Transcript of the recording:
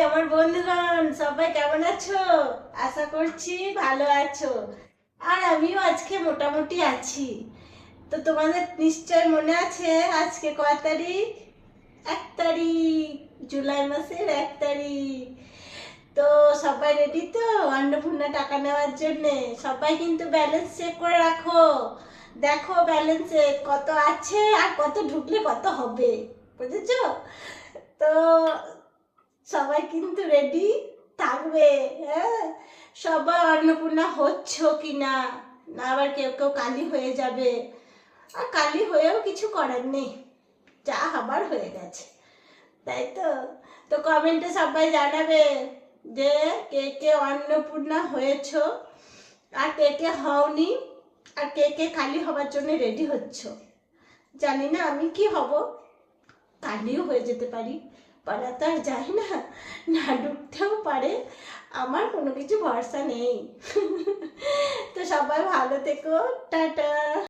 আমার বন্ধুগণ সবাই কেমন আছো? আশা করছি ভালো আছো। আর আমিও আজকে মোটামুটি আছি। তো তোমাদের নিশ্চয় মনে আছে আজকে কয় তারিখ? 1 তারিখ, জুলাই মাসের 1 তারিখ। তো সবাই রেডি তো অন্নপূর্ণা টাকা নেওয়ার জন্যে? সবাই কিন্তু ব্যালেন্স চেক করে রাখো। দেখো ব্যালেন্সে কত আছে আর কত ঢুকলে কত হবে, বুঝেছো? তো সবাই কিন্তু রেডি থাকবে। হ্যাঁ, সবাই অন্নপূর্ণা হচ্ছ কি না, না আবার কেউ কেউ কালি হয়ে যাবে। আর কালি হয়েও কিছু করার নেই, যা হবার হয়ে গেছে, তাই তো। তো কমেন্টে সবাই জানাবে যে কে কে অন্নপূর্ণা হয়েছ আর কে কে হওনি, আর কে কে কালি হবার জন্য রেডি হচ্ছ। জানি না আমি কি হব, কালিও হয়ে যেতে পারি, পারা তো আর যায় না, না ডুবতেও পারে, আমার কোনো কিছু ভরসা নেই। তো সবাই ভালো থেকো, টাটা।